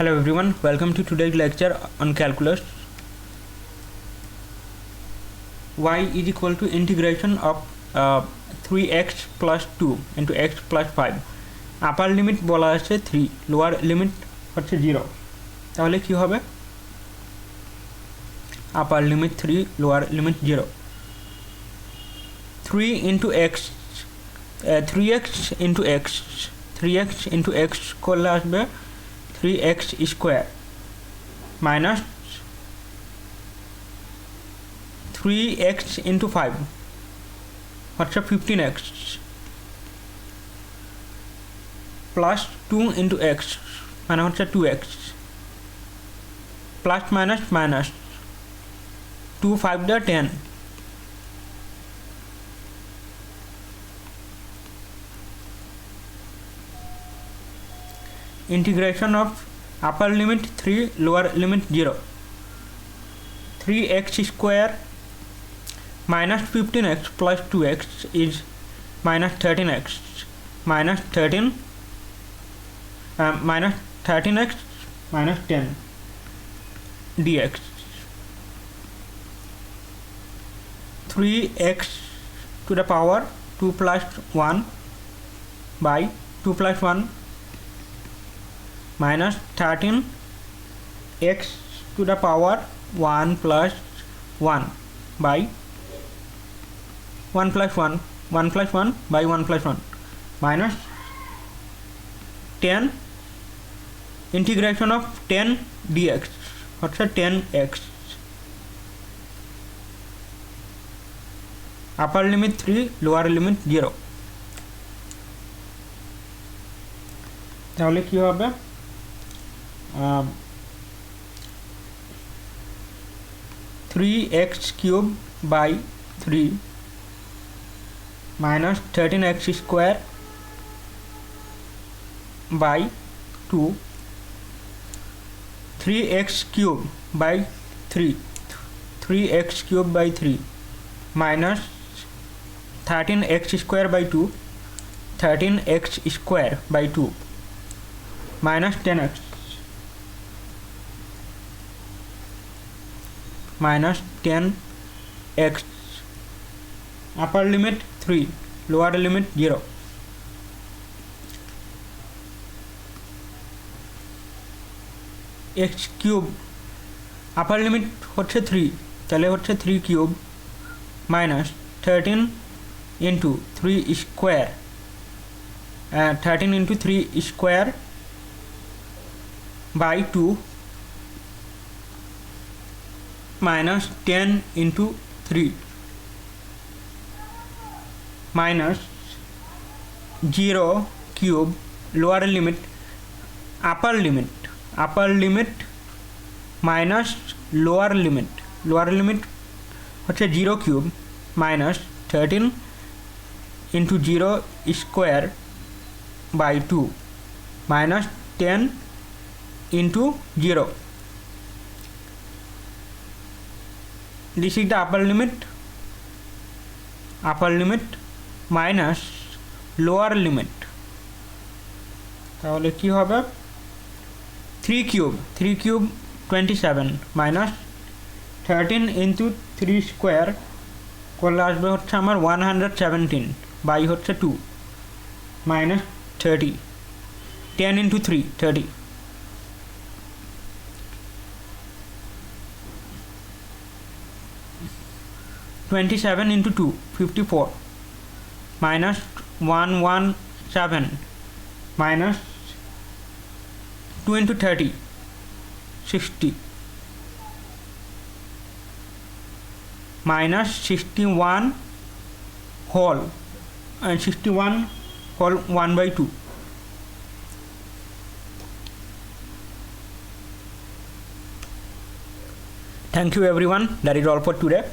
Hello everyone, welcome to today's lecture on calculus. Y is equal to integration of 3x plus 2 into x plus 5. Upper limit বলা আছে 3, lower limit হচ্ছে 0, তাহলে কি হবে? আপার limit 3, lower limit 0. 3 into x, 3x into x, 3x into x করলে আসবে 3x square minus 3x into 5 হচ্ছে 15x plus 2 into x মানে হচ্ছে 2x plus minus minus 2 5 da 10 integration of upper limit 3 lower limit 0. 3x square minus 15x plus 2x is minus 13x minus 13 minus 13x minus 10 dx. 3x to the power 2 plus 1 by 2 plus 1 minus 13 x to the power 1 plus 1 by 1 plus 1 1 plus 1 by 1 plus 1 minus 10 integration of 10 dx হচ্ছে 10x. upper limit 3 lower limit 0. তাহলে কি হবে? 3x cube by 3 minus 13x square by 2. 3x cube by 3 3x cube by 3 minus 13x square by 2 13x square by 2 minus 10x minus 10x. upper limit 3 lower limit 0. x cube upper limit হচ্ছে 3, তাহলে হচ্ছে 3 cube minus 13 into 3 square 13 into 3 square by 2 minus 10 into 3 minus 0 cube lower limit upper limit minus lower limit হচ্ছে 0 cube minus 13 into 0 square by 2 minus 10 into 0. This is the upper limit minus lower limit. তাহলে কি হবে? 3 cube 27 minus 13 into 3 square করলে আসবে হচ্ছে আমার 117 by হচ্ছে 2 minus 30 10 into 3 30 27 into 2 54 minus 117 minus 2 into 30 60 minus 61 whole and 61 whole 1 by 2. Thank you everyone, that is all for today.